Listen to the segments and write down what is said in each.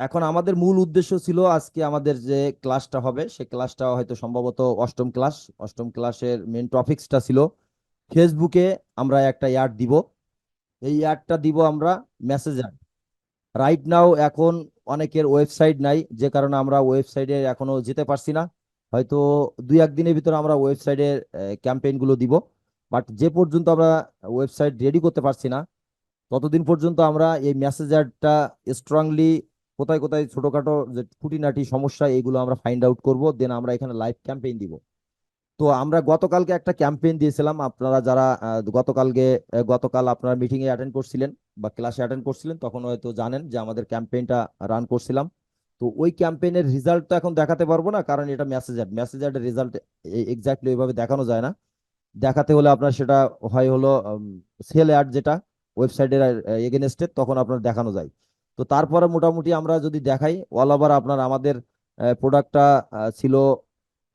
এখন আমাদের মূল উদ্দেশ্য ছিল আজকে আমাদের যে ক্লাসটা হবে সে ক্লাসটা হয়তো সম্ভবত অষ্টম ক্লাস। অষ্টম ক্লাসের মেন টপিকসটা ছিল ফেসবুকে আমরা একটা অ্যাড দিব। এই অ্যাডটা দিব আমরা মেসেঞ্জার। রাইট নাও এখন অনেকের ওয়েবসাইট নাই, যে কারণে আমরা ওয়েবসাইটে এখনো যেতে পারছি না। হয়তো দুই একদিনের ভিতরে আমরা ওয়েবসাইটের ক্যাম্পেইন গুলো দিব। বাট যে পর্যন্ত আমরা ওয়েবসাইট রেডি করতে পারছি না ততদিন পর্যন্ত আমরা এই মেসেঞ্জারটা স্ট্রংলি কোথায় কোথায় ছোটখাটো যে খুঁটিনাটি সমস্যা এগুলো আমরা ফাইন্ড আউট করব, দেন আমরা এখানে লাইভ ক্যাম্পেইন দিব। তো আমরা গতকালকে একটা ক্যাম্পেইন দিয়েছিলাম। আপনারা যারা গতকাল আপনারা মিটিং এ অ্যাটেন্ড করছিলেন বা ক্লাসে অ্যাটেন্ড করছিলেন তখন হয়তো জানেন যে আমাদের ক্যাম্পেইনটা রান করছিলাম। তো ওই ক্যাম্পেইনের রিজাল্ট তো এখন দেখাতে পারবো না, কারণ এটা মেসেঞ্জারের রেজাল্ট এক্স্যাক্টলি ওইভাবে দেখানো যায় না। দেখাতে হলে আপনার সেটা হয় হলো সেল অ্যাড, যেটা ওয়েবসাইটের এগেনস্টে, তখন আপনার দেখানো যায়। তো তারপরে মোটামুটি আমরা যদি দেখাই অল ওভার আপনার আমাদের প্রোডাক্টটা ছিল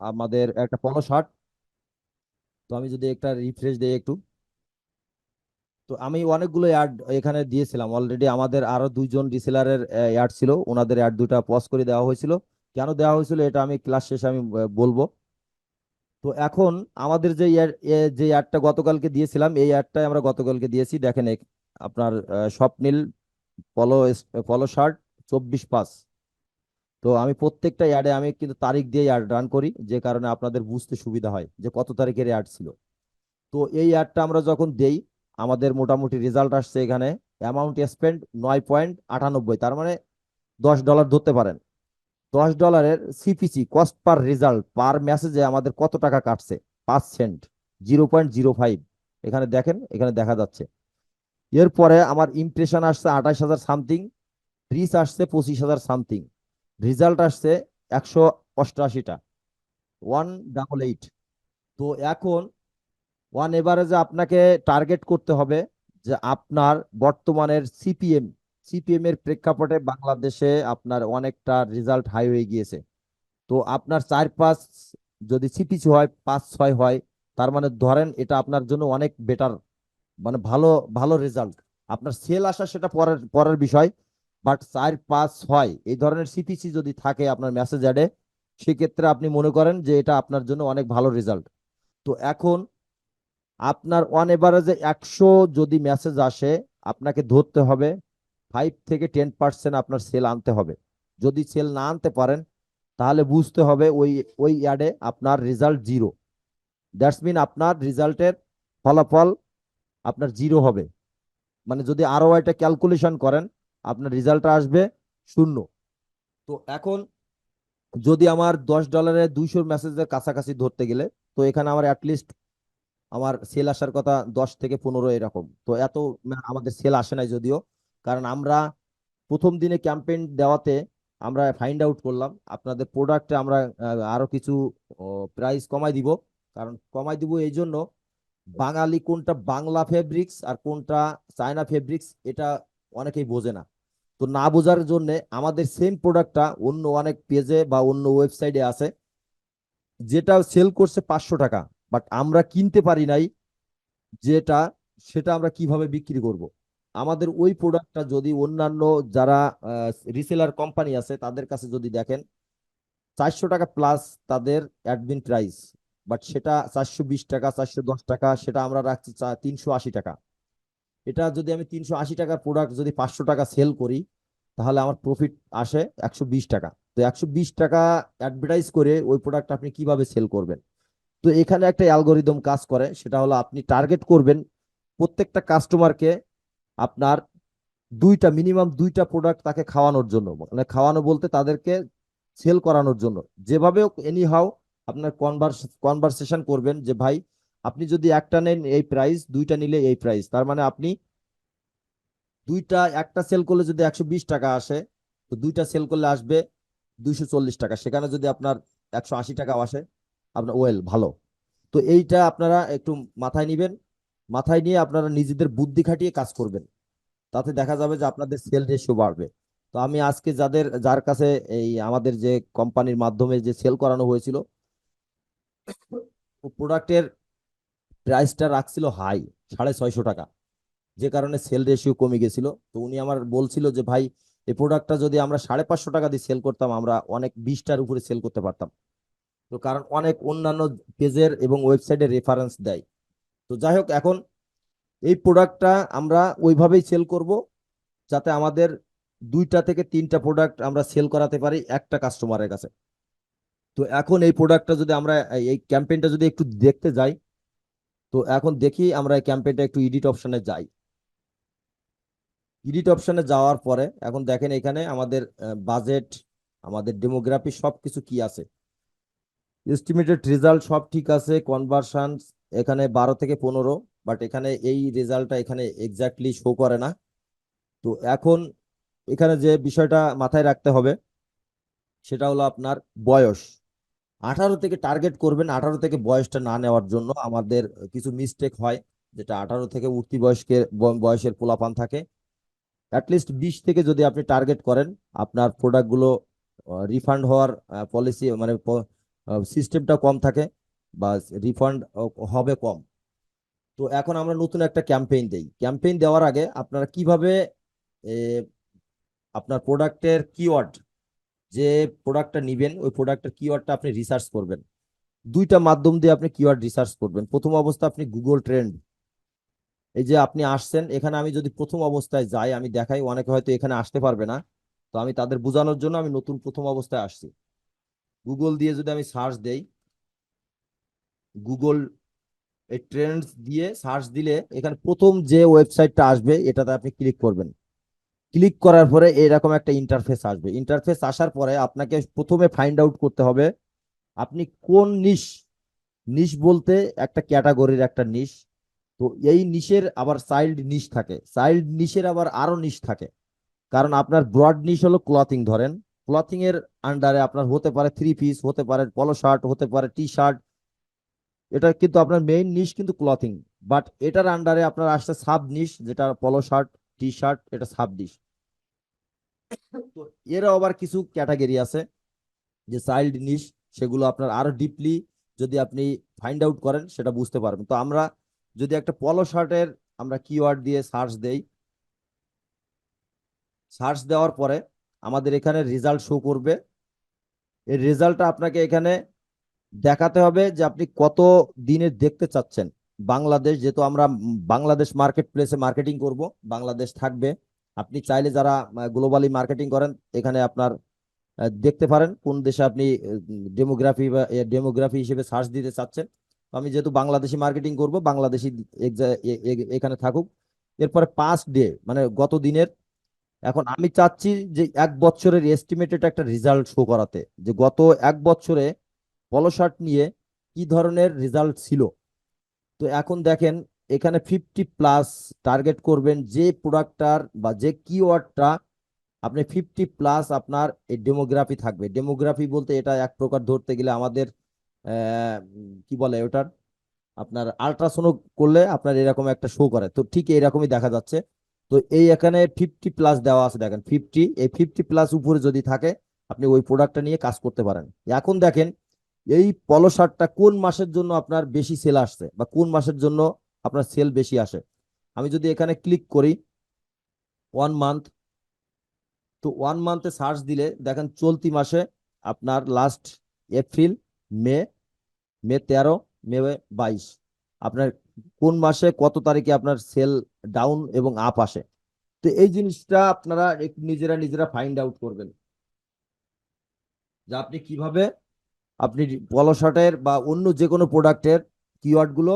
আমাদের একটা পলো শার্ট। তো আমি যদি একটা রিফ্রেশ দিই একটু, তো আমি অনেকগুলো অ্যাড এখানে দিয়েছিলাম অলরেডি। আমাদের আরো দুইজন রিসেলারের অ্যাড ছিল, ওনাদের অ্যাড দুটা পজ করে দেওয়া হয়েছিল। কেন দেওয়া হয়েছিল এটা আমি ক্লাস শেষে আমি বলবো। তো এখন আমাদের যে অ্যাডটা গতকালকে দিয়েছিলাম এই অ্যাডটাই আমরা গতকালকে দিয়েছি। দেখেন আপনার স্বপ্নিল পলো পলো শার্ট 24/5। তো আমি প্রত্যেকটা অ্যাডে আমি কিন্তু তারিখ দিয়ে অ্যাড রান করি, যে কারণে আপনাদের বুঝতে সুবিধা হয় যে কত তারিখের অ্যাড ছিল। তো এই অ্যাডটা আমরা যখন দেই আমাদের মোটামুটি রেজাল্ট আসছে এখানে অ্যামাউন্ট স্পেন্ড 9.98, তার মানে $10 ধরতে পারেন। $10 সিপিসি কস্ট পার রেজাল্ট পার মেসেজে আমাদের কত টাকা কাটছে? 5 সেন্ট, 0.05। এখানে দেখেন, এখানে দেখা যাচ্ছে। এরপরে আমার ইমপ্রেশন আসছে 28,000 সামথিং, রিচ আসছে 25,000 সামথিং, রেজাল্ট আসছে 188টা, 188। তো এখন ওয়ান এভারেজে আপনাকে টার্গেট করতে হবে যে আপনার বর্তমানের সিপিএম এর প্রেক্ষাপটে বাংলাদেশে আপনার অনেকটা রেজাল্ট হাই হয়ে গিয়েছে। তো আপনার 4-5 যদি সিপিসি হয়, 5-6 হয়, তার মানে ধরেন এটা আপনার জন্য অনেক বেটার, মানে ভালো ভালো রেজাল্ট। আপনার সেল আসা সেটা পরের পরের বিষয়। বাট 4-5-6 এই ধরনের সিপিসি যদি থাকে আপনার মেসেজ অ্যাডে, সেক্ষেত্রে আপনি মনে করেন যে এটা আপনার জন্য অনেক ভালো রেজাল্ট। তো এখন আপনার অন এভারেজে 100 যদি মেসেজ আসে, আপনাকে ধরতে হবে 5 থেকে 10% আপনার সেল আনতে হবে। যদি সেল না আনতে পারেন তাহলে বুঝতে হবে ওই ওই অ্যাডে আপনার রেজাল্ট জিরো। দ্যাটস মিন আপনার রেজাল্টের ফলাফল আপনার জিরো হবে। মানে যদি আরো একটা ক্যালকুলেশন করেন আপনার রেজাল্টটা আসবে শূন্য। তো এখন যদি আমার $10 200 মেসেজের কাছাকাছি ধরতে গেলে, তো এখানে আমার অ্যাটলিস্ট আমার সেল আসার কথা 10 থেকে 15 এরকম। তো এত আমাদের সেল আসে নাই যদিও, কারণ আমরা প্রথম দিনে ক্যাম্পেইন দেওয়াতে আমরা ফাইন্ড আউট করলাম আপনাদের প্রোডাক্টে আমরা আরো কিছু প্রাইস কমাই দিব। কারণ কমাই দিব এই জন্য, বাঙালি কোনটা বাংলা ফেব্রিক্স আর কোনটা চায়না ফেব্রিক্স এটা অনেকেই বোঝে না। তো না বোঝার জন্য আমাদের সেম প্রোডাক্টটা অন্য অনেক পেজে বা অন্য ওয়েবসাইটে আছে, যেটা সেল করছে 500 টাকা, বাট আমরা কিনতে পারি নাই যেটা, সেটা আমরা কিভাবে বিক্রি করব? আমাদের ওই প্রোডাক্টটা যদি অন্যান্য যারা রিসেলার কোম্পানি আছে তাদের কাছে যদি দেখেন 400 টাকা প্লাস তাদের অ্যাডমিন প্রাইস, বাট সেটা 420 টাকা, 410 টাকা, সেটা আমরা রাখছি 380 টাকা। এটা যদি আমি 380 টাকার প্রোডাক্ট যদি 500 টাকা সেল করি, তাহলে আমার প্রফিট আসে 120 টাকা। তো 120 টাকা অ্যাডভার্টাইজ করে ওই প্রোডাক্ট আপনি কিভাবে সেল করবেন? তো এখানে একটা অ্যালগোরিদম কাজ করে, সেটা হলো আপনি টার্গেট করবেন প্রত্যেকটা কাস্টমারকে আপনার মিনিমাম দুইটা প্রোডাক্ট তাকে খাওয়ানোর জন্য, মানে খাওয়ানো বলতে তাদেরকে সেল করানোর জন্য। যেভাবে এনি হাউ আপনার কনভারসেশন করবেন যে ভাই আপনি যদি একটা নেন এই প্রাইস, দুইটা নিলে এই প্রাইস, তার মানে আপনি একটা সেল করলে যদি 120 টাকা আসে, তো দুইটা সেল করলে আসবে 240 টাকা। সেখানে যদি আপনার 180 টাকাও আসে আপনার ওয়েল ভালো। তো এইটা আপনারা একটু মাথায় নিবেন। মাথায় নিয়ে আপনারা নিজেদের বুদ্ধি খাটিয়ে কাজ করবেন, তাতে দেখা যাবে যে আপনাদের সেল রেশিও বাড়বে। তো আমি আজকে যার কাছে এই আমাদের যে কোম্পানির মাধ্যমে যে সেল করানো হয়েছিল, প্রোডাক্টের প্রাইসটা রাখছিল হাই 650 টাকা, যে কারণে সেল রেশিও কমে গেছিল। তো উনি আমার বলছিল যে ভাই এই প্রোডাক্টটা যদি আমরা 550 টাকা দিয়ে সেল করতাম, আমরা অনেক 20টার উপরে সেল করতে পারতাম। তো কারণ অনেক অন্যান্য পেজের এবং ওয়েবসাইটের রেফারেন্স দেয়। তো যাই হোক, এখন এই প্রোডাক্টটা আমরা ওইভাবেই সেল করব যাতে আমাদের 2টা থেকে 3টা প্রোডাক্ট আমরা সেল করাতে পারি একটা কাস্টমারের কাছে। তো এখন এই প্রোডাক্টটা যদি আমরা এই ক্যাম্পেইনটা যদি একটু দেখতে যাই, তো এখন দেখি আমরা এই ক্যাম্পেইনটা একটু এডিট অপশনে যাই। এডিট অপশনে যাওয়ার পরে এখন দেখেন এখানে আমাদের বাজেট, আমাদের ডেমোগ্রাফি সবকিছু কি আছে, এস্টিমেটেড রেজাল্ট সব ঠিক আছে, কনভার্সন এখানে 12 থেকে 15, বাট এখানে এই রেজাল্টটা এখানে এক্স্যাক্টলি শো করে না। তো এখন এখানে যে বিষয়টা মাথায় রাখতে হবে সেটা হলো আপনার বয়স। 18 থেকে টার্গেট করবেন, 18 থেকে বয়সটা না নেওয়ার জন্য আমাদের কিছু মিস্টেক হয়, যেটা 18 থেকে উঠতি বয়সের পোলাপান থাকে। অ্যাটলিস্ট 20 থেকে যদি আপনি টার্গেট করেন, আপনার প্রোডাক্টগুলো রিফান্ড হওয়ার পলিসি মানে সিস্টেমটা কম থাকে বা রিফান্ড হবে কম। তো এখন আমরা নতুন একটা ক্যাম্পেইন দেই। ক্যাম্পেইন দেওয়ার আগে আপনারা কিভাবে এ, আপনার প্রোডাক্টের কিওয়ার্ড, যে প্রোডাক্টটা নিবেন ওই প্রোডাক্টের কিওয়ার্ডটা আপনি রিসার্চ করবেন। 2টা মাধ্যম দিয়ে আপনি কিওয়ার্ড রিসার্চ করবেন। প্রথম অবস্থা আপনি গুগল ট্রেন্ড, এই যে আপনি আসছেন এখানে, আমি যদি প্রথম অবস্থায় যাই আমি দেখাই, অনেকে হয়তো এখানে আসতে পারবে না, তো আমি তাদের বোঝানোর জন্য আমি নতুন প্রথম অবস্থায় আসছি। গুগল দিয়ে যদি আমি সার্চ দেই, গুগল এই ট্রেন্ডস দিয়ে সার্চ দিলে এখানে প্রথম যে ওয়েবসাইটটা আসবে এটাতে আপনি ক্লিক করবেন। ক্লিক করার পরে এরকম একটা ইন্টারফেস আসবে। ইন্টারফেস আসার পরে আপনাকে প্রথমে ফাইন্ড আউট করতে হবে আপনি কোন নিশ, নিশ বলতে একটা ক্যাটাগরির একটা নিশ। তো এই নিশের আবার চাইল্ড নিশ থাকে, চাইল্ড নিশের আবার আরো নিশ থাকে। কারণ আপনার ব্রড নিশ হলো ক্লথিং, ধরেন ক্লথিং এর আন্ডারে আপনার হতে পারে 3 পিস, হতে পারে পলো শার্ট, হতে পারে টি শার্ট। এটা কিন্তু আপনার মেইন নিশ কিন্তু ক্লথিং, বাট এটার আন্ডারে আপনার আসছে সাব নিশ, যেটা পলো শার্ট, টি শার্ট, এটা সাব নিশ। তো এরও আবার কিছু ক্যাটাগরি আছে যে চাইল্ড নিশ, সেগুলো আপনার আরো ডিপলি যদি আপনি ফাইন্ড আউট করেন সেটা বুঝতে পারবেন। তো আমরা যদি একটা পলো শার্টের আমরা কিওয়ার্ড দিয়ে সার্চ দেই, সার্চ দেওয়ার পরে আমাদের এখানে রেজাল্ট শো করবে। এই রেজাল্টটা আপনাকে এখানে দেখাতে হবে যে আপনি কত দিনের দেখতে চাচ্ছেন। বাংলাদেশ, যেহেতু আমরা বাংলাদেশ মার্কেট প্লেসে মার্কেটিং করব, বাংলাদেশ থাকবে। আপনি চাইলে যারা গ্লোবালি মার্কেটিং করেন এখানে আপনার দেখতে পারেন কোন দেশে আপনি ডেমোগ্রাফি বা ডেমোগ্রাফি হিসেবে সার্চ দিতে চাচ্ছেন। তো আমি যেহেতু বাংলাদেশি মার্কেটিং করব, বাংলাদেশি এখানে থাকুক। এরপরে পাস্ট ডে মানে গত দিনের। এখন আমি চাচ্ছি যে 1 বছরের এস্টিমেটেড একটা রেজাল্ট শো করাতে, যে গত 1 বছরে পলো শার্ট নিয়ে কি ধরনের রেজাল্ট ছিল। তো এখন দেখেন এখানে 50+ টার্গেট করবেন যে প্রোডাক্টটার বা যে কিওয়ার্ডটা আপনি 50+ আপনার এই ডেমোগ্রাফি থাকবে। ডেমোগ্রাফি বলতে এটা এক প্রকার ধরতে গেলে আমাদের কি বলে ওটার, আপনার আল্ট্রাসাউন্ড করলে আপনার এরকম একটা শো করে, তো ঠিক এরকমই দেখা যাচ্ছে। তো এই এখানে 50+ দেওয়া আছে, দেখেন 50, এই 50+ উপরে যদি থাকে আপনি ওই প্রোডাক্টটা নিয়ে কাজ করতে পারেন। এখন দেখেন এই পলো শার্টটা কোন মাসের জন্য আপনার বেশি সেল আসছে বা কোন মাসের জন্য আপনার সেল বেশি আসে। আমি যদি এখানে ক্লিক করি 1 মান্থ, তো 1 মান্থে সার্চ দিলে দেখেন চলতি মাসে আপনার লাস্ট এপ্রিল, মে, মে 13, মে 22, আপনার কোন মাসে কত তারিখে আপনার সেল ডাউন এবং আপ আসে। তো এই জিনিসটা আপনারা একটু নিজেরা নিজেরা ফাইন্ড আউট করবেন যে আপনি কিভাবে আপনি পলো শার্টের বা অন্য যে কোনো প্রোডাক্টের কিওয়ার্ড গুলো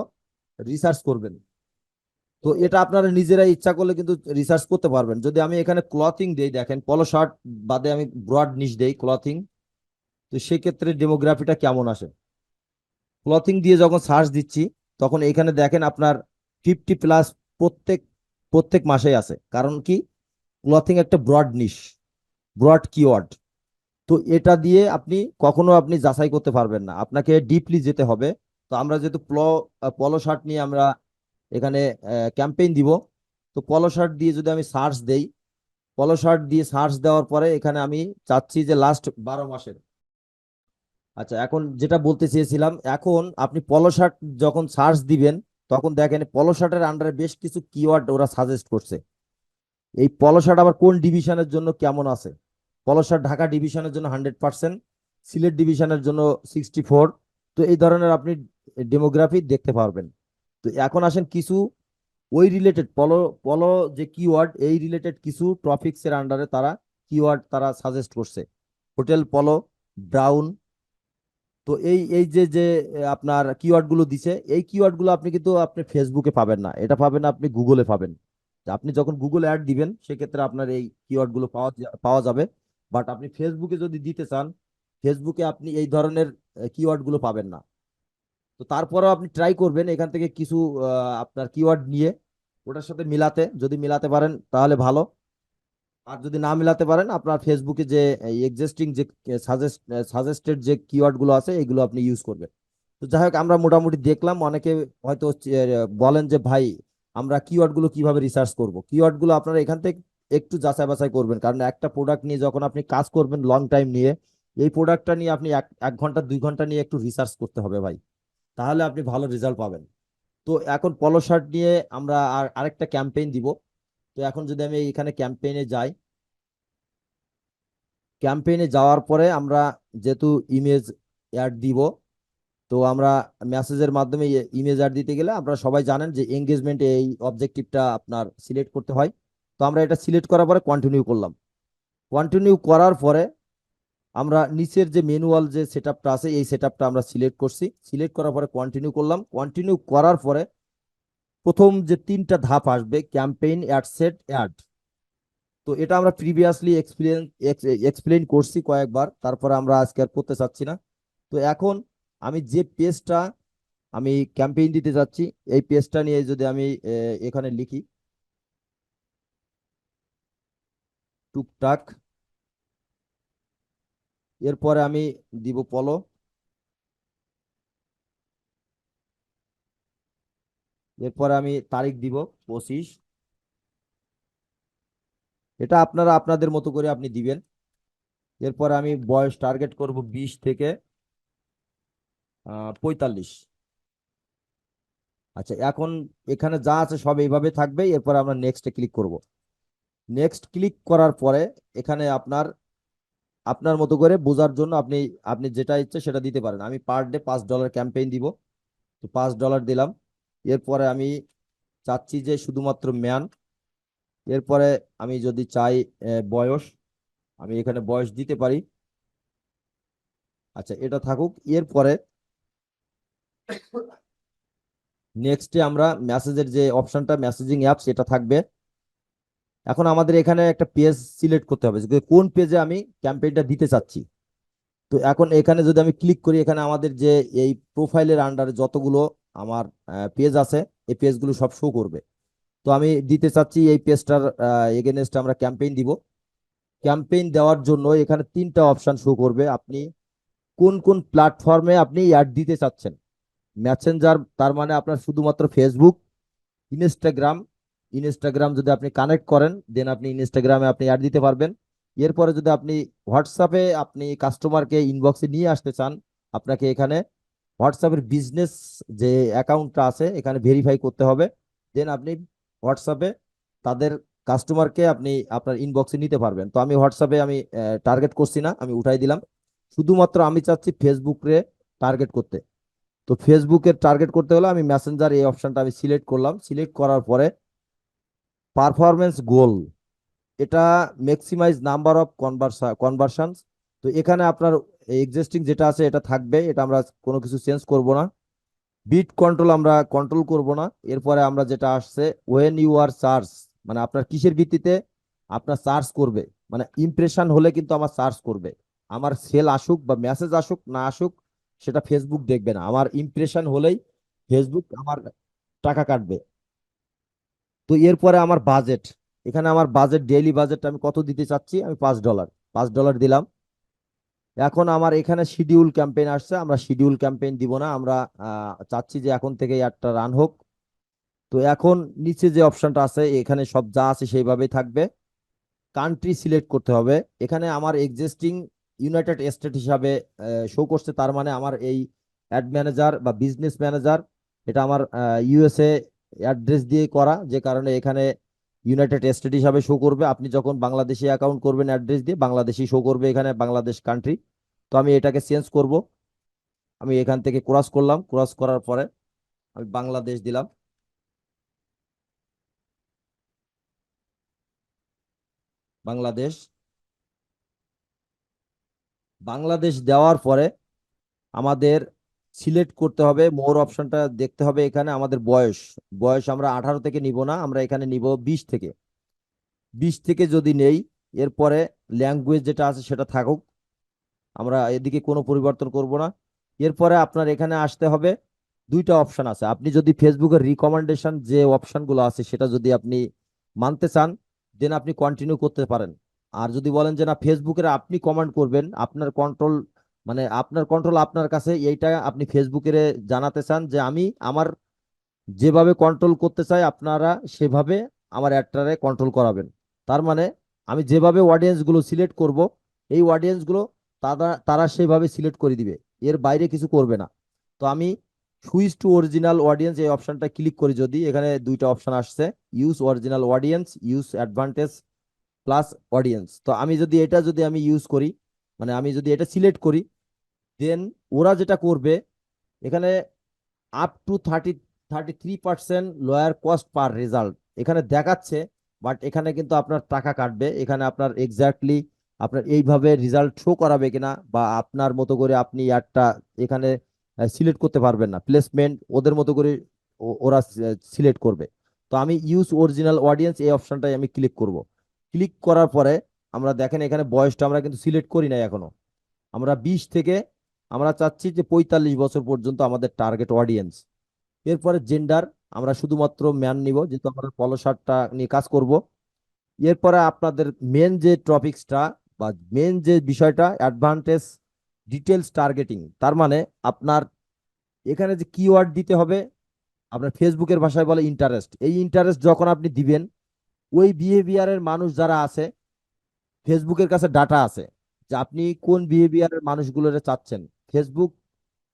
রিসার্চ করবেন। তো এটা আপনারা নিজেরা ইচ্ছা করলে কিন্তু রিসার্চ করতে পারবেন। যদি আমি এখানে ক্লথিং দেই, দেখেন পলো শার্ট বাদে আমি ব্রড নিশ দেই ক্লথিং, তো সেক্ষেত্রে ডেমোগ্রাফিটা কেমন আসে। ক্লথিং দিয়ে যখন সার্চ দিচ্ছি তখন এখানে দেখেন আপনার 50+ প্রত্যেক প্রত্যেক মাসেই আছে। কারণ কি, ক্লথিং একটা ব্রড নিশ, ব্রড কিওয়ার্ড। তো এটা দিয়ে আপনি কখনো আপনি যাচাই করতে পারবেন না, আপনাকে ডিপলি যেতে হবে। তো আমরা যেহেতু পলো শার্ট নিয়ে আমরা এখানে ক্যাম্পেইন দিব, তো পলো শার্ট দিয়ে যদি আমি সার্চ দেই, পলো শার্ট দিয়ে সার্চ দেওয়ার পরে এখানে আমি চাচ্ছি যে লাস্ট 12 মাসের। আচ্ছা, এখন যেটা বলতে চেয়েছিলাম, এখন আপনি পলো শার্ট যখন সার্চ দিবেন তখন দেখেন পলো শার্টের আন্ডারে বেশ কিছু কিওয়ার্ড ওরা সাজেস্ট করছে। এই পলো শার্ট আবার কোন ডিভিশনের জন্য কেমন আছে? পলো শার্ট ঢাকা ডিভিশনের জন্য 100%, সিলেট ডিভিশনের জন্য 64। তো এই ধরনের আপনি ডেমোগ্রাফি দেখতে পারবেন। তো এখন আসেন কিছু ওই রিলেটেড পলো পলো যে কিওয়ার্ড, এই রিলেটেড কিছু টপিকস এর আন্ডারে তারা কিওয়ার্ড তারা সাজেস্ট করছে। হোটেল পলো, ব্রাউন। তো এই এই যে যে আপনার কিওয়ার্ড গুলো দিছে, এই কিওয়ার্ড গুলো আপনি কিন্তু আপনি ফেসবুকে পাবেন না, এটা পাবেন আপনি গুগলে পাবেন। আপনি যখন গুগল অ্যাড দিবেন সেক্ষেত্রে আপনার এই কিওয়ার্ড গুলো পাওয়া যাবে। বাট আপনি ফেসবুকে যদি দিতে চান, ফেসবুকে আপনি এই ধরনের কিওয়ার্ড গুলো পাবেন না। তো তারপরেও আপনি ট্রাই করবেন এখান থেকে কিছু আপনার কিওয়ার্ড নিয়ে ওটার সাথে মিলাতে, যদি মিলাতে পারেন তাহলে ভালো। আর যদি না মিলাতে পারেন, আপনার ফেসবুকে যে এক্সিস্টিং যে সাজেস্টেড যে কিওয়ার্ড গুলো আছে এগুলো আপনি ইউজ করবেন। তো যাই হোক, আমরা মোটামুটি দেখলাম। অনেকে হয়তো বলেন যে ভাই আমরা কিওয়ার্ড গুলো কিভাবে রিসার্চ করব। কিওয়ার্ড গুলো আপনারা এখান থেকে একটু যাচাই বাছাই করবেন, কারণ একটা প্রোডাক্ট নিয়ে যখন আপনি কাজ করবেন লং টাইম নিয়ে, এই প্রোডাক্টটা নিয়ে আপনি এক এক ঘন্টা 2 ঘন্টা নিয়ে একটু রিসার্চ করতে হবে ভাই, তাহলে আপনি ভালো রেজাল্ট পাবেন। তো এখন পলো শার্ট নিয়ে আমরা আরেকটা ক্যাম্পেইন দিব। তো এখন যদি আমি এখানে ক্যাম্পেইনে যাই, ক্যাম্পেইনে যাওয়ার পরে আমরা যেহেতু ইমেজ অ্যাড দিব, তো আমরা মেসেজের মাধ্যমে ইমেজ অ্যাড দিতে গেলে আপনারা সবাই জানেন যে এঙ্গেজমেন্ট এই অবজেক্টিভটা আপনার সিলেক্ট করতে হয়। তো আমরা এটা সিলেক্ট করার পরে কন্টিনিউ করলাম। কন্টিনিউ করার পরে আমরা নিচের যে ম্যানুয়াল যে সেটআপটা আছে এই সেটআপটা আমরা সিলেক্ট করছি। সিলেক্ট করার পরে কন্টিনিউ করলাম। কন্টিনিউ করার পরে প্রথম যে 3টা ধাপ আসবে, ক্যাম্পেইন, অ্যাড সেট, অ্যাড। তো এটা আমরা প্রিভিয়াসলি এক্সপ্লেইন করছি কয়েকবার, তারপরে আমরা আজকে আর করতে চাচ্ছি না। তো এখন আমি যে পেজটা আমি ক্যাম্পেইন দিতে যাচ্ছি, এই পেজটা নিয়ে যদি আমি এখানে লিখি টুকটাক, এরপরে আমি দিব পলো, এরপরে আমি তারিখ দিব 25। এটা আপনারা আপনাদের মতো করে আপনি দিবেন। এরপরে আমি বয়স টার্গেট করব 20 থেকে 45। আচ্ছা, এখন এখানে যা আছে সব এইভাবে থাকবে। এরপরে আমরা নেক্সটে ক্লিক করব। নেক্সট ক্লিক করার পরে এখানে আপনার আপনার মতো করে বোঝার জন্য আপনি আপনি যেটা ইচ্ছে সেটা দিতে পারেন। আমি পার ডে $5 ক্যাম্পেইন দিব, তো $5 দিলাম। এরপরে আমি চাচ্ছি যে শুধুমাত্র ম্যান। এরপরে আমি যদি চাই বয়স, আমি এখানে বয়স দিতে পারি। আচ্ছা, এটা থাকুক। এরপরে নেক্সটে আমরা মেসেজের যে অপশনটা, মেসেজিং অ্যাপস, এটা থাকবে। এখন আমাদের এখানে একটা পেজ সিলেক্ট করতে হবে যে কোন পেজে আমি ক্যাম্পেইনটা দিতে চাচ্ছি। তো এখন এখানে যদি আমি ক্লিক করি, এখানে আমাদের যে এই প্রোফাইলের আন্ডারে যতগুলো আমার পেজ আছে এই পেজগুলো সব শো করবে। তো আমি দিতে চাচ্ছি এই পেজটার এগেনস্ট আমরা ক্যাম্পেইন দিব। ক্যাম্পেইন দেওয়ার জন্য এখানে 3টা অপশন শো করবে। আপনি কোন কোন প্ল্যাটফর্মে আপনি অ্যাড দিতে চাচ্ছেন। মেসেঞ্জার, তার মানে আপনার শুধুমাত্র ফেসবুক, ইনস্টাগ্রাম। ইনস্টাগ্রাম যদি আপনি কানেক্ট করেন দেন আপনি ইনস্টাগ্রামে আপনি অ্যাড দিতে পারবেন। এরপরে যদি আপনি হোয়াটসঅ্যাপে আপনি কাস্টমারকে ইনবক্সে নিয়ে আসতে চান, আপনাকে এখানে হোয়াটসঅ্যাপের বিজনেস যে অ্যাকাউন্টটা আছে এখানে ভেরিফাই করতে হবে। দেন আপনি হোয়াটসঅ্যাপে তাদের কাস্টমারকে আপনি আপনার ইনবক্সে নিতে পারবেন। তো আমি হোয়াটসঅ্যাপে আমি টার্গেট করছি না, আমি উঠাই দিলাম। শুধুমাত্র আমি চাচ্ছি ফেসবুকে টার্গেট করতে। তো ফেসবুকের টার্গেট করতে হলে আমি মেসেঞ্জার এই অপশনটা আমি সিলেক্ট করলাম। সিলেক্ট করার পরে পারফরমেন্স গোল, এটা ম্যাক্সিমাইজ নাম্বার অফ কনভার্সনস। তো এখানে আপনার এক্সিস্টিং যেটা আছে এটা থাকবে, এটা আমরা কোনো কিছু চেঞ্জ করব না। বিট কন্ট্রোল আমরা কন্ট্রোল করব না। এরপরে আমরা যেটা আসছে ওয়েন ইউ আর সার্চ, মানে আপনার কিসের ভিত্তিতে আপনার সার্চ করবে, মানে ইমপ্রেশন হলে কিন্তু আমার সার্চ করবে। আমার সেল আসুক বা মেসেজ আসুক না আসুক সেটা ফেসবুক দেখবে না, আমার ইমপ্রেশন হলেই ফেসবুক আমার টাকা কাটবে। তো এরপরে আমার বাজেট, এখানে আমার বাজেট, ডেইলি বাজেট আমি কত দিতে চাচ্ছি, আমি $5। $5 দিলাম। এখন আমার এখানে শিডিউল ক্যাম্পেইন আসছে, আমরা শিডিউল ক্যাম্পেইন দিব না, আমরা চাচ্ছি যে এখন থেকে একটা রান হোক। তো এখন নিচে যে অপশনটা আছে এখানে সব যা আছে সেইভাবেই থাকবে। কান্ট্রি সিলেক্ট করতে হবে। এখানে আমার এক্সিস্টিং ইউনাইটেড স্টেট হিসাবে শো করছে, তার মানে আমার এই অ্যাড ম্যানেজার বা বিজনেস ম্যানেজার এটা আমার ইউএসএ অ্যাড্রেস দিয়ে করা, যে কারণে এখানে ইউনাইটেড স্টেট হিসাবে শো করবে। আপনি যখন বাংলাদেশি অ্যাকাউন্ট করবেন অ্যাড্রেস দিয়ে, বাংলাদেশি শো করবে এখানে, বাংলাদেশ কান্ট্রি। তো আমি এটাকে চেঞ্জ করব। আমি এখান থেকে ক্রস করলাম, ক্রস করার পরে আমি বাংলাদেশ দিলাম। বাংলাদেশ, বাংলাদেশ দেওয়ার পরে আমাদের সিলেক্ট করতে হবে, মোর অপশনটা দেখতে হবে। এখানে আমাদের বয়স, বয়স আমরা 18 থেকে নিব না, আমরা এখানে নিব 20 থেকে। 20 থেকে যদি নেই, এরপরে ল্যাঙ্গুয়েজ যেটা আছে সেটা থাকুক, আমরা এদিকে কোনো পরিবর্তন করব না। এরপরে আপনার এখানে আসতে হবে, দুইটা অপশন আছে। আপনি যদি ফেসবুকের রিকমেন্ডেশন যে অপশনগুলো আছে সেটা যদি আপনি মানতে চান, দেন আপনি কন্টিনিউ করতে পারেন। আর যদি বলেন যে না, ফেসবুকের আপনি কমান্ড করবেন, আপনার কন্ট্রোল, মানে আপনার কন্ট্রোল আপনার কাছে, এইটা আপনি ফেসবুকের জানাতে চান যে আমি আমার যেভাবে কন্ট্রোল করতে চাই আপনারা সেভাবে আমার অ্যাডটারে কন্ট্রোল করাবেন। তার মানে আমি যেভাবে অডিয়েন্স গুলো সিলেক্ট করব, এই অডিয়েন্স গুলো তারা তারা সেভাবে সিলেক্ট করে দিবে, এর বাইরে কিছু করবে না। তো আমি সুইচ টু অরিজিনাল অডিয়েন্স এই অপশনটা ক্লিক করি। যদি এখানে দুইটা অপশন আসছে, use original audience, use advantage plus audience. তো আমি যদি এটা যদি আমি ইউজ করি, মানে আমি যদি এটা সিলেক্ট করি, দেন ওরা যেটা করবে এখানে up to 33% lower cost per result এখানে দেখাচ্ছে। বাট এখানে কিন্তু আপনার টাকা কাটবে। এখানে আপনার এক্স্যাক্টলি আপনার এইভাবে রেজাল্ট শো করাবে কিনা, বা আপনার মতো করে আপনি একটা এখানে সিলেক্ট করতে পারবেন না। প্লেসমেন্ট ওদের মতো করে ওরা সিলেক্ট করবে। তো আমি ইউজ অরিজিনাল অডিয়েন্স এই অপশনটাই আমি ক্লিক করব। ক্লিক করার পরে আমরা দেখেন এখানে বয়সটা আমরা কিন্তু সিলেক্ট করি নাই এখনো। আমরা 20 থেকে আমরা চাচ্ছি যে 45 বছর পর্যন্ত আমাদের টার্গেট অডিয়েন্স। এরপরে জেন্ডার আমরা শুধুমাত্র ম্যান নিব, যেহেতু আমরা পলো শার্টটা নিয়ে কাজ করব। এরপরে আপনাদের মেন যে টপিকসটা বা মেন যে বিষয়টা, অ্যাডভান্টেজ ডিটেলস টার্গেটিং। তার মানে আপনার এখানে যে কিওয়ার্ড দিতে হবে, আপনার ফেসবুকের ভাষায় বলে ইন্টারেস্ট। এই ইন্টারেস্ট যখন আপনি দিবেন, ওই বিহেভিয়ারের মানুষ যারা আছে, ফেসবুকের কাছে ডাটা আছে যে আপনি কোন বিহেভিয়ারের মানুষগুলোর চাচ্ছেন, ফেসবুক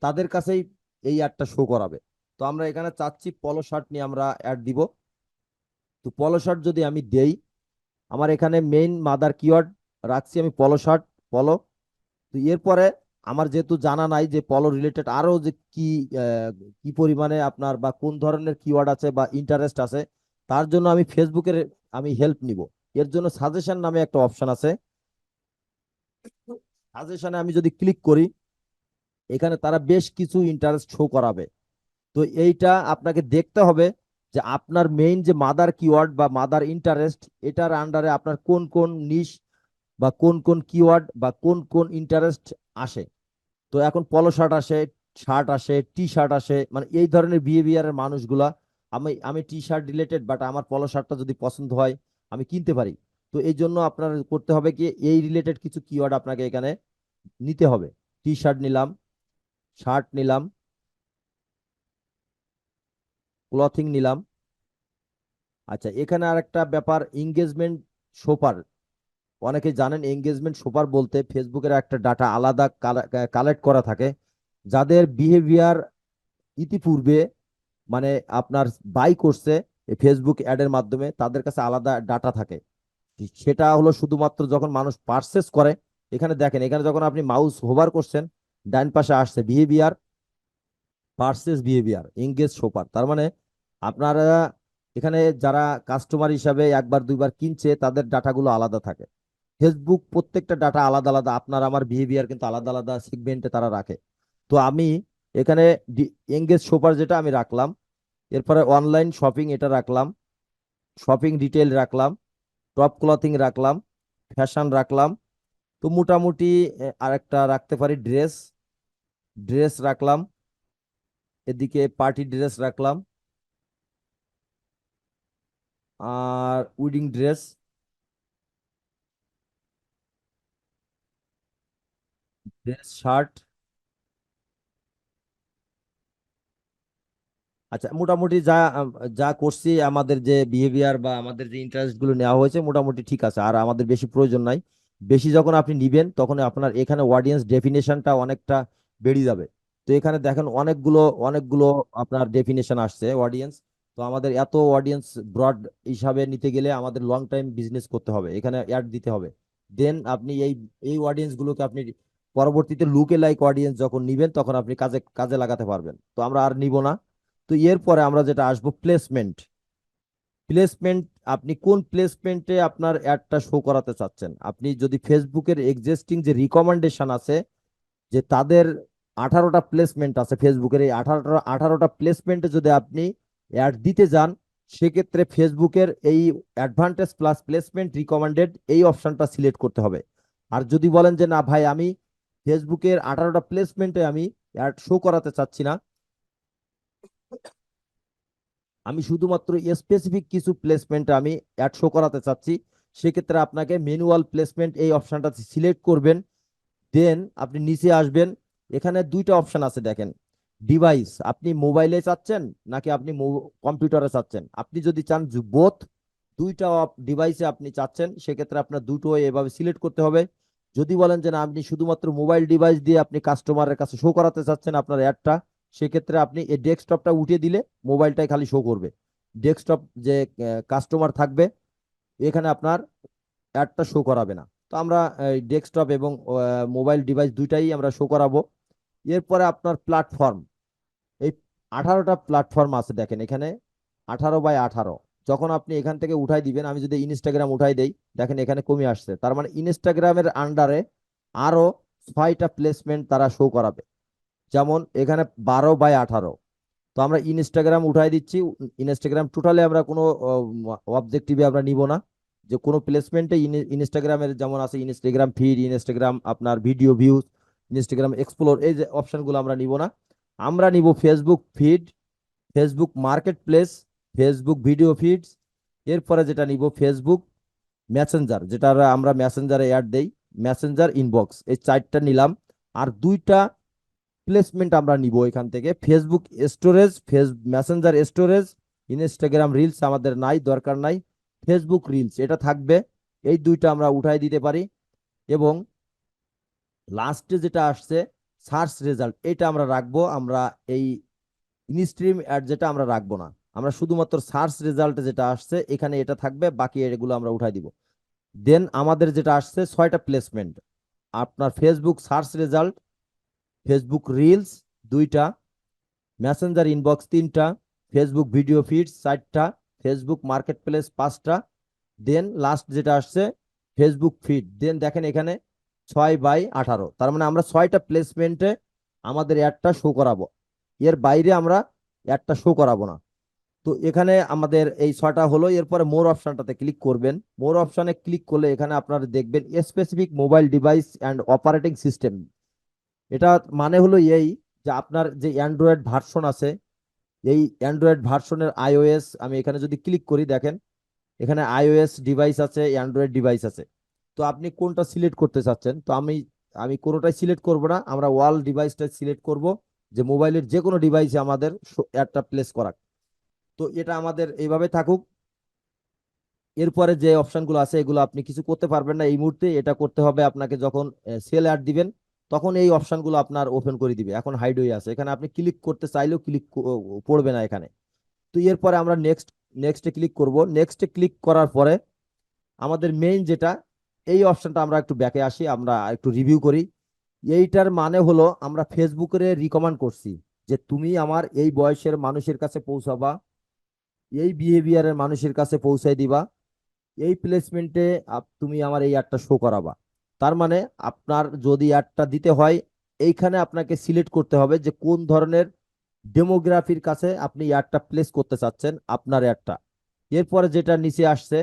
তাদের কাছেই এই অ্যাডটা শো করাবে। তো আমরা এখানে চাচ্ছি পলো শার্ট নিয়ে আমরা অ্যাড দিব। তো পলো শার্ট যদি আমি দেই, আমার এখানে মেইন মাদার কিওয়ার্ড রাখছি আমি পলো শার্ট, পলো। তো এরপরে আমার যেহেতু জানা নাই যে পলো রিলেটেড আরো যে কি কি পরিমাণে আপনার বা কোন ধরনের কিওয়ার্ড আছে বা ইন্টারেস্ট আছে, তার জন্য আমি ফেসবুকের আমি হেল্প নিব। এর জন্য সাজেশন নামে একটা অপশন আছে। সাজেশনে আমি যদি ক্লিক করি, এখানে তারা বেশ কিছু ইন্টারেস্ট শো করাবে। তো এইটা আপনাকে দেখতে হবে যে আপনার মেইন যে মাদার কিওয়ার্ড বা মাদার ইন্টারেস্ট, এটার আন্ডারে আপনার কোন কোন নিশ বা কোন কোন কিওয়ার্ড বা কোন কোন ইন্টারেস্ট আসে। তো এখন পলো শার্ট আসে, শার্ট আসে, টি শার্ট আসে, মানে এই ধরনের বিহেভিয়ারের মানুষগুলা। আমি আমি টি শার্ট রিলেটেড, বাট আমার পলো শার্টটা যদি পছন্দ হয় আমি কিনতে পারি। তো এই জন্য আপনার করতে হবে কি, এই রিলেটেড কিছু কিওয়ার্ড আপনাকে এখানে নিতে হবে। টি শার্ট নিলাম, শার্ট নিলাম, ক্লথিং নিলাম। আচ্ছা, এখানে আরেকটা ব্যাপার, এঙ্গেজমেন্ট সোপার। অনেকে জানেন এঙ্গেজমেন্ট সোপার বলতে ফেসবুকের একটা ডাটা আলাদা কালেক্ট করা থাকে। যাদের বিহেভিয়ার ইতিপূর্বে মানে আপনার বাই করছে এই ফেসবুক অ্যাডের মাধ্যমে, তাদের কাছে আলাদা ডাটা থাকে। সেটা হলো শুধুমাত্র যখন মানুষ পারচেস করে। এখানে দেখেন, এখানে যখন আপনি মাউস হোভার করছেন, ডান পাশে আসছে বিহেভিয়ার, পারচেস বিহেভিয়ার, এঙ্গেজ সোপার। তার মানে আপনারা এখানে যারা কাস্টমার হিসাবে একবার দুইবার কিনছে, তাদের ডাটাগুলো আলাদা থাকে। ফেসবুক প্রত্যেকটা ডাটা আলাদা আলাদা, আপনার আমার বিহেভিয়ার কিন্তু আলাদা আলাদা সেগমেন্টে তারা রাখে। তো আমি এখানে এঙ্গেজ সোপার যেটা আমি রাখলাম। এরপরে অনলাইন শপিং এটা রাখলাম, শপিং ডিটেল রাখলাম, টপ ক্লথিং রাখলাম, ফ্যাশন রাখলাম। তো মোটামুটি আরেকটা রাখতে পারি ড্রেস, ড্রেস রাখলাম, এদিকে পার্টি ড্রেস রাখলাম, আর উইডিং ড্রেস, ড্রেস শার্ট। আচ্ছা, মোটামুটি যা যা করছি, আমাদের যে বিহেভিয়ার বা আমাদের যে ইন্টারেস্ট গুলো নেওয়া হয়েছে মোটামুটি ঠিক আছে, আর আমাদের বেশি প্রয়োজন নাই। বেশি যখন আপনি নিবেন তখন আপনার এখানে অডিয়েন্স ডেফিনেশনটা অনেকটা বেড়ে যাবে। তো এখানে দেখেন অনেকগুলো অনেকগুলো আপনার ডেফিনেশন আসছে অডিয়েন্স। তো আমাদের এত অডিয়েন্স ব্রড হিসাবে নিতে গেলে আমাদের লং টাইম বিজনেস করতে হবে, এখানে অ্যাড দিতে হবে। দেন আপনি এই এই অডিয়েন্স গুলোকে আপনি পরবর্তীতে লুকে লাইক অডিয়েন্স যখন নিবেন তখন আপনি কাজে কাজে লাগাতে পারবেন। তো আমরা আর নিব না। তো এরপরে আমরা যেটা আসবো প্লেসমেন্ট। প্লেসমেন্ট, আপনি কোন প্লেসমেন্টে আপনার অ্যাডটা শো করাতে চাচ্ছেন। আপনি যদি ফেসবুকের এক্সিস্টিং যে রিকমেন্ডেশন আছে, যে তাদের 18টা প্লেসমেন্ট আছে ফেসবুকের, এই 18টা প্লেসমেন্টে যদি আপনি অ্যাড দিতে যান, সেক্ষেত্রে ফেসবুকের এই অ্যাডভান্টেজ প্লাস প্লেসমেন্ট রিকমেন্ডেড এই অপশনটা সিলেক্ট করতে হবে। আর যদি বলেন যে না ভাই, আমি ফেসবুকের 18টা প্লেসমেন্টে আমি অ্যাড শো করাতে চাচ্ছি না, আমি শুধুমাত্র স্পেসিফিক কিছু প্লেসমেন্টে আমি অ্যাড শো করাতে চাচ্ছি, সেক্ষেত্রে আপনাকে ম্যানুয়াল প্লেসমেন্ট এই অপশনটা সিলেক্ট করবেন। দেন আপনি নিচে আসবেন, এখানে দুইটা অপশন আছে দেখেন। ডিভাইস, আপনি মোবাইলে চাচ্ছেন নাকি আপনি কম্পিউটারে চাচ্ছেন। আপনি যদি চান বোথ, দুইটা ডিভাইসে আপনি চাচ্ছেন, সেক্ষেত্রে আপনার দুটো এভাবে সিলেক্ট করতে হবে। যদি বলেন যে না, আপনি শুধুমাত্র মোবাইল ডিভাইস দিয়ে আপনি কাস্টমারের কাছে শো করাতে চাচ্ছেন আপনার অ্যাডটা, সেক্ষেত্রে আপনি এই ডেস্কটপটা উঠিয়ে দিলে মোবাইলটাই খালি শো করবে। ডেস্কটপ যে কাস্টমার থাকবে, এখানে আপনার অ্যাডটা শো করাবে না। তো আমরা ডেস্কটপ এবং মোবাইল ডিভাইস দুইটাই আমরা শো করাবো। এরপরে আপনার প্ল্যাটফর্ম, এই 18টা প্ল্যাটফর্ম আছে দেখেন এখানে, 18 বাই 18। যখন আপনি এখান থেকে উঠাই দিবেন, আমি যদি ইনস্টাগ্রাম উঠাই দেই, দেখেন এখানে কমে আসছে, তার মানে ইনস্টাগ্রামের আন্ডারে আরো 6টা প্লেসমেন্ট তারা শো করাবে। যেমন এখানে 12 বাই 18। তো আমরা ইনস্টাগ্রাম উঠাই দিচ্ছি। ইনস্টাগ্রাম টোটালি আমরা কোনো অবজেক্টিভে আমরা নিব না, যে কোনো প্লেসমেন্টে ইনস্টাগ্রামের যেমন আছে ইনস্টাগ্রাম ফিড, ইনস্টাগ্রাম আপনার ভিডিও ভিউজ, ইনস্টাগ্রাম এক্সপ্লোর, এই যে অপশনগুলো আমরা নিব না। আমরা নিব Facebook feed, Facebook market place, Facebook video feeds. এরপরে যেটা নিব ফেসবুক মেসেঞ্জার, যেটা আমরা মেসেঞ্জারে অ্যাড দেই, মেসেঞ্জার ইনবক্স, এই 4টা নিলাম। আর দুইটা প্লেসমেন্ট আমরা নিব এখান থেকে, Facebook storage, Messenger storage, Instagram reels আমাদের নাই, দরকার নাই, ফেসবুক রিলস এটা থাকবে। এই দুইটা আমরা উঠাই দিতে পারি। এবং লাস্টে যেটা আসছে সার্চ রেজাল্ট, এটা আমরা রাখবো। আমরা এই ইনস্ট্রিম অ্যাড যেটা আমরা রাখবো না, আমরা শুধুমাত্র সার্চ রেজাল্ট যেটা আসছে এখানে এটা থাকবে, বাকি এগুলো আমরা উঠাই দিব। দেন আমাদের যেটা আসছে 6টা প্লেসমেন্ট, আপনার Facebook search result, Facebook reels 2টা, মেসেঞ্জার ইনবক্স 3টা, ফেসবুক ভিডিও ফিডস 4টা, ফেসবুক মার্কেট প্লেস 5টা। দেন লাস্ট যেটা আসছে ফেসবুক ফিড। দেন দেখেন এখানে 6 বাই 18, তার মানে আমরা 6টা প্লেসমেন্টে আমাদের অ্যাডটা শো করাবো, এর বাইরে আমরা অ্যাডটা শো করাবো না। তো এখানে আমাদের এই 6টা হলো। এরপরে মোর অপশনটাতে ক্লিক করবেন। মোর অপশনে ক্লিক করলে এখানে আপনারা দেখবেন specific mobile device and operating system. এটা মানে হলো এই, যে আপনার যে অ্যান্ড্রয়েড ভার্সন আছে, এই অ্যান্ড্রয়েড ভার্সনের আইওএস, আমি এখানে যদি ক্লিক করি দেখেন এখানে আইওএস ডিভাইস আছে, অ্যান্ড্রয়েড ডিভাইস আছে। তো আপনি কোনটা সিলেক্ট করতে চাচ্ছেন। তো আমি আমি কোনোটাই সিলেক্ট করব না, আমরা ওয়াল ডিভাইসটা সিলেক্ট করব, যে মোবাইলের যে কোনো ডিভাইসে আমাদের অ্যাডটা প্লেস করা। তো এটা আমাদের এইভাবে থাকুক। এরপরে যে অপশনগুলো আছে এগুলো আপনি কিছু করতে পারবেন না এই মুহূর্তে, এটা করতে হবে আপনাকে যখন সেল অ্যাড দিবেন, তখন এই অপশনগুলো আপনার ওপেন করে দিবে। এখন হাইড হয়ে আছে, এখানে আপনি ক্লিক করতে চাইলেও ক্লিক পড়বে না এখানে। তো এরপরে আমরা নেক্সটে ক্লিক করব। নেক্সটে ক্লিক করার পরে আমাদের মেইন যেটা, এই অপশনটা আমরা একটু ব্যাকে আসি, আমরা একটু রিভিউ করি। এইটার মানে হলো আমরা ফেসবুকে রিকমেন্ড করছি যে তুমি আমার এই বয়সের মানুষের কাছে পৌঁছাবা, এই বিহেভিয়ারের মানুষের কাছে পৌঁছাই দিবা, এই প্লেসমেন্টে তুমি আমার এই অ্যাডটা শো করাবা। তার মানে আপনার যদি অ্যাডটা দিতে হয়, এইখানে আপনাকে সিলেক্ট করতে হবে যে কোন ধরনের ডেমোগ্রাফির কাছে আপনি অ্যাডটা প্লেস করতে চাচ্ছেন আপনার অ্যাডটা। এরপরে যেটা নিচে আসছে,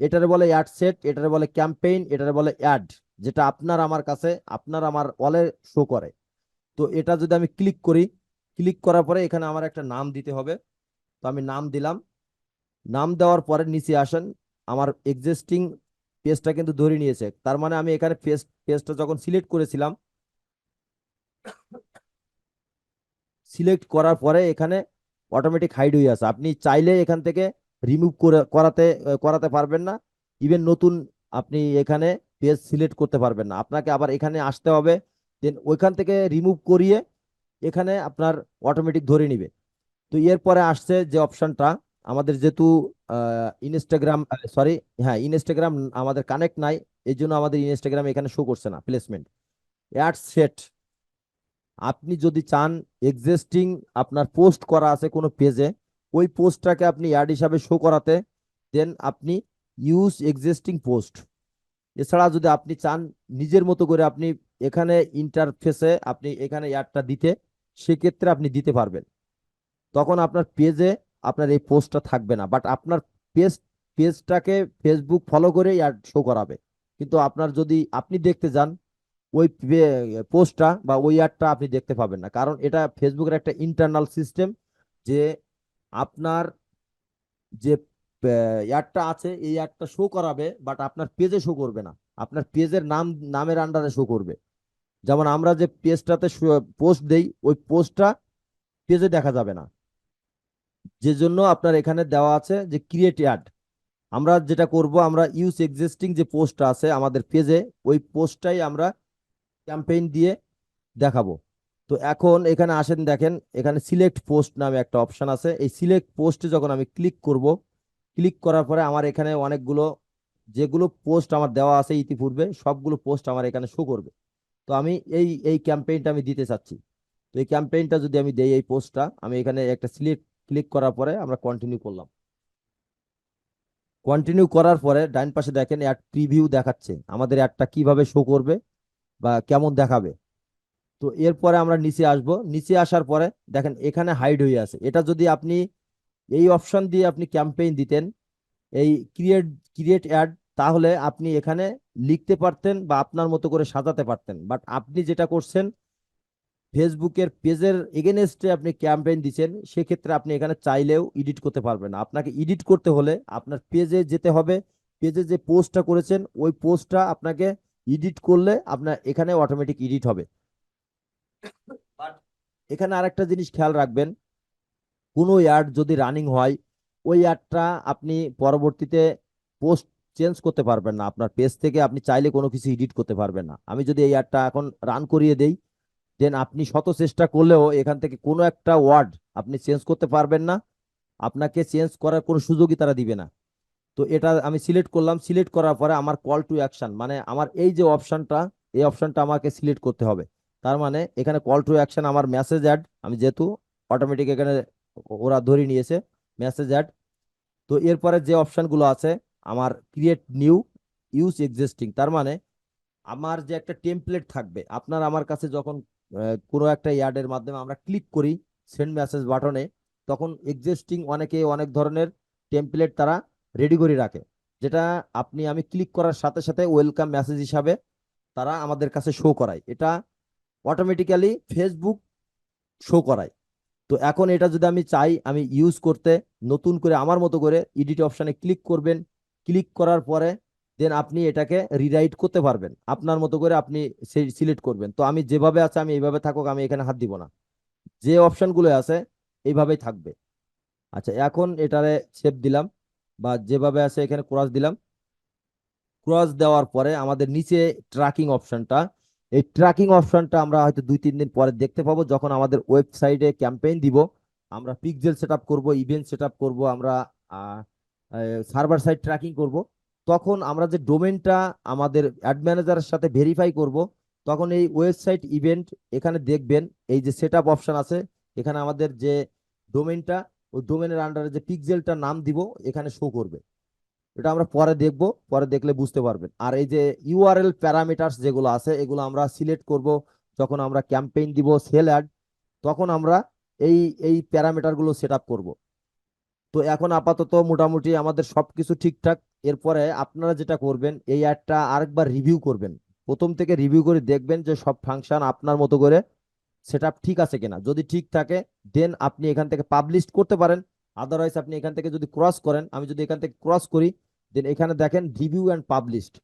এটারে বলে অ্যাড সেট, এটারে বলে ক্যাম্পেইন, এটারে বলে অ্যাড, যেটা আপনার আমার কাছে, আপনার আমার অলে শো করে। তো এটা যদি আমি ক্লিক করি, ক্লিক করার পরে এখানে আমার একটা নাম দিতে হবে। তো আমি নাম দিলাম। নাম দেওয়ার পরে নিচে আসেন, আমার এক্সিস্টিং পেজটা কিন্তু ধরে নিয়েছে। তার মানে আমি এখানে পেজটা যখন সিলেক্ট করেছিলাম, সিলেক্ট করার পরে এখানে অটোমেটিক হাইড হয়ে আছে। আপনি চাইলে এখান থেকে রিমুভ করে করাতে পারবেন না। ইভেন নতুন আপনি এখানে পেজ সিলেক্ট করতে পারবেন না, আপনাকে আবার এখানে আসতে হবে। দেন ওইখান থেকে রিমুভ করিয়ে এখানে আপনার অটোমেটিক ধরে নিবে। তো এরপরে আসছে যে অপশনটা, আমাদের যেহেতু ইনস্টাগ্রাম, সরি, হ্যাঁ ইনস্টাগ্রাম আমাদের কানেক্ট নাই, এই জন্য আমাদের ইনস্টাগ্রাম এখানে শো করছে না প্লেসমেন্ট। অ্যাড সেট, আপনি যদি চান এক্সিস্টিং আপনার পোস্ট করা আছে কোনো পেজে, ওই পোস্টটাকে আপনি অ্যাড হিসাবে শো করাতে, দেন আপনি ইউজ এক্সিস্টিং পোস্ট। এছাড়া যদি আপনি চান নিজের মতো করে আপনি এখানে ইন্টারফেসে আপনি এখানে অ্যাডটা দিতে, সেক্ষেত্রে আপনি দিতে পারবেন। তখন আপনার পেজে আপনার এই পোস্টটা থাকবে না, বাট আপনার পেজ পেজটাকে ফেসবুক ফলো করে অ্যাড শো করাবে। কিন্তু আপনার যদি আপনি দেখতে যান, ওই পোস্টটা বা ওই অ্যাডটা আপনি দেখতে পাবেন না, কারণ এটা ফেসবুকের একটা ইন্টারনাল সিস্টেম, যে আপনার যে অ্যাডটা আছে এই অ্যাডটা শো করাবে, বাট আপনার পেজে শো করবে না, আপনার পেজের নামের আন্ডারে শো করবে। যেমন আমরা যে পেজটাতে পোস্ট দেই, ওই পোস্টটা পেজে দেখা যাবে না, যে জন্য আপনার এখানে দেওয়া আছে যে ক্রিয়েট অ্যাড। আমরা যেটা করব, আমরা ইউজ এক্সিস্টিং যে পোস্টটা আছে আমাদের পেজে, ওই পোস্টটাই আমরা ক্যাম্পেইন দিয়ে দেখাবো। তো এখন এখানে আসেন, দেখেন এখানে সিলেক্ট পোস্ট নামে একটা অপশন আছে। এই সিলেক্ট পোস্টে যখন আমি ক্লিক করব, ক্লিক করার পরে আমার এখানে অনেকগুলো, যেগুলো পোস্ট আমার দেওয়া আছে ইতিপূর্বে সবগুলো পোস্ট আমার এখানে শো করবে। তো আমি এই এই ক্যাম্পেইনটা আমি দিতে চাচ্ছি। তো এই ক্যাম্পেইনটা যদি আমি দেই, এই পোস্টটা আমি এখানে একটা সিলেক্ট, ক্লিক করার পরে আমরা কন্টিনিউ করলাম। কন্টিনিউ করার পরে ডাইন পাশে দেখেন অ্যাড প্রিভিউ দেখাচ্ছে, আমাদের অ্যাডটা কিভাবে শো করবে বা কেমন দেখাবে। তো এরপরে আমরা নিচে আসব, নিচে আসার পরে দেখেন এখানে হাইড হয়ে আছে। এটা যদি আপনি এই অপশন দিয়ে আপনি ক্যাম্পেইন দিতেন, এই ক্রিয়েট ক্রিয়েট অ্যাড, তাহলে আপনি এখানে লিখতে পারতেন বা আপনার মতো করে সাজাতে পারতেন। বাট আপনি যেটা করছেন, ফেসবুকের পেজের এগেনস্টে আপনি ক্যাম্পেইন দিচ্ছেন, সেক্ষেত্রে আপনি এখানে চাইলেও এডিট করতে পারবেন না। আপনাকে এডিট করতে হলে আপনার পেজে যেতে হবে, পেজে যে পোস্টটা করেছেন ওই পোস্টটা আপনাকে এডিট করলে আপনার এখানে অটোমেটিক এডিট হবে। বাট এখানে আরেকটা জিনিস খেয়াল রাখবেন, কোনো অ্যাড যদি রানিং হয়, ওই অ্যাডটা আপনি পরবর্তীতে পোস্ট চেঞ্জ করতে পারবেন না, আপনার পেজ থেকে আপনি চাইলে কোনো কিছু এডিট করতে পারবেন না। আমি যদি এই অ্যাডটা এখন রান করিয়ে দেই, দেন আপনি শত চেষ্টা করলেও এখান থেকে কোনো একটা ওয়ার্ড আপনি চেঞ্জ করতে পারবেন না, আপনাকে চেঞ্জ করার কোনো সুযোগই তারা দিবে না। তো এটা আমি সিলেক্ট করলাম, সিলেক্ট করার পরে আমার কল টু অ্যাকশন, মানে আমার এই যে অপশনটা, এই অপশনটা আমাকে সিলেক্ট করতে হবে। তার মানে এখানে কল টু অ্যাকশন আমার মেসেজ অ্যাড, আমি যেহেতু অটোমেটিক এখানে ওরা ধরে নিয়েছে মেসেজ অ্যাড। তো এরপরে যে অপশনগুলো আছে আমার ক্রিয়েট নিউ, ইউজ এক্সিস্টিং, তার মানে আমার যে একটা টেমপ্লেট থাকবে, আপনার আমার কাছে যখন কোনো একটা অ্যাডের মাধ্যমে আমরা ক্লিক করি সেন্ড মেসেজ বাটনে, তখন এক্সিস্টিং অনেকে অনেক ধরনের টেমপ্লেট তারা রেডি করে রাখে, যেটা আমি ক্লিক করার সাথে সাথে ওয়েলকাম মেসেজ হিসাবে তারা আমাদের কাছে শো করায়, এটা অটোমেটিক্যালি ফেসবুক শো করায়। তো এখন এটা যদি আমি চাই আমি ইউজ করতে, নতুন করে আমার মতো করে এডিট অপশনে ক্লিক করবেন, ক্লিক করার পরে দেন আপনি এটাকে রিরাইট করতে পারবেন আপনার মতো করে, আপনি সেই সিলেক্ট করবেন। তো আমি যেভাবে আছে আমি এইভাবে থাকুক, আমি এখানে হাত দিব না, যে অপশনগুলো আছে এইভাবেই থাকবে। আচ্ছা, এখন এটারে সেভ দিলাম, বা যেভাবে আছে এখানে ক্রস দিলাম। ক্রস দেওয়ার পরে আমাদের নিচে ট্র্যাকিং অপশনটা, এই ট্র্যাকিং অপশনটা আমরা হয়তো 2-3 দিন পরে দেখতে পাবো, যখন আমাদের ওয়েবসাইটে ক্যাম্পেইন দিব, আমরা পিক্সেল সেট আপ করবো, ইভেন্ট সেট আপ করবো, আমরা সার্ভার সাইড ট্র্যাকিং করব। তখন আমরা যে ডোমেনটা আমাদের অ্যাড ম্যানেজারের সাথে ভেরিফাই করব, তখন এই ওয়েবসাইট ইভেন্ট এখানে দেখবেন, এই যে সেট আপ অপশন আছে, এখানে আমাদের যে ডোমেনটা, ওই ডোমেনের আন্ডারে যে পিক্সেলটা নাম দিব এখানে শো করবে। এটা আমরা পরে দেখব, পরে দেখলে বুঝতে পারবেন। আর এই যে ইউআরএল প্যারামিটারস যেগুলো আছে এগুলো আমরা সিলেক্ট করব, যখন আমরা ক্যাম্পেইন দিব সেল অ্যাড, তখন আমরা এই এই প্যারামিটার গুলো সেট আপ করবো। তো এখন আপাতত মোটামুটি আমাদের সবকিছু ঠিকঠাক। এরপরে আপনারা যেটা করবেন, এই অ্যাডটা আরেকবার রিভিউ করবেন, প্রথম থেকে রিভিউ করে দেখবেন যে সব ফাংশন আপনার মতো করে সেটআপ ঠিক আছে কিনা। যদি ঠিক থাকে দেন আপনি এখান থেকে পাবলিশ করতে পারেন। আদারওয়াইজ আপনি এখান থেকে যদি ক্রস করেন, আমি যদি এখান থেকে ক্রস করি, দেন এখানে দেখেন রিভিউ অ্যান্ড পাবলিশড।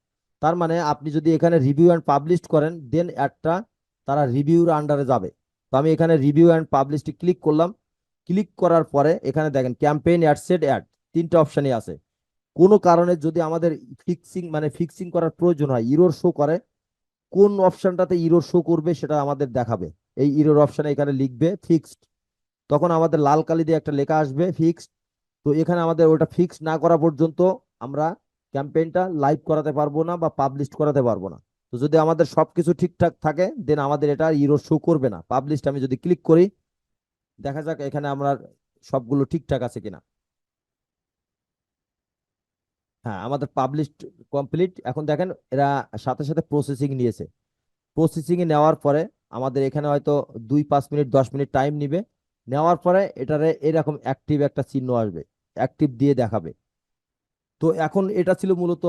তার মানে আপনি যদি এখানে রিভিউ অ্যান্ড পাবলিশড করেন, দেন অ্যাডটা তারা রিভিউর আন্ডারে যাবে। তো আমি এখানে রিভিউ অ্যান্ড পাবলিশড ক্লিক করলাম। ক্লিক করার পরে এখানে দেখেন ক্যাম্পেইন অ্যাড সেট অ্যাড, তিনটা অপশনই আছে। কোনো কারণে যদি আমাদের ফিক্সিং করার প্রয়োজন হয়, ইরর শো করে, কোন অপশনটাতে ইরর শো করবে সেটা আমাদের দেখাবে। এই ইরর অপশনে এখানে লিখবে ফিক্সড, তখন আমাদের লাল কালি দিয়ে একটা লেখা আসবে ফিক্সড। তো এখানে আমাদের ওটা ফিক্স না করা পর্যন্ত আমরা ক্যাম্পেইনটা লাইভ করাতে পারবো না বা পাবলিশ করাতে পারবো না। তো যদি আমাদের সবকিছু ঠিকঠাক থাকে দেন আমাদের এটা ইরো শো করবে না। পাবলিশ আমি যদি ক্লিক করি, দেখা যাক এখানে আমরা সবগুলো ঠিকঠাক আছে কিনা। হ্যাঁ, আমাদের পাবলিশ কমপ্লিট। এখন দেখেন এরা সাথে সাথে প্রসেসিং নিয়েছে। প্রসেসিং এ নেওয়ার পরে আমাদের এখানে হয়তো 2-5 মিনিট 10 মিনিট টাইম নিবে। নেওয়ার পরে এটারে এরকম অ্যাক্টিভ একটা চিহ্ন আসবে, অ্যাক্টিভ দিয়ে দেখাবে। তো এখন এটা ছিল মূলত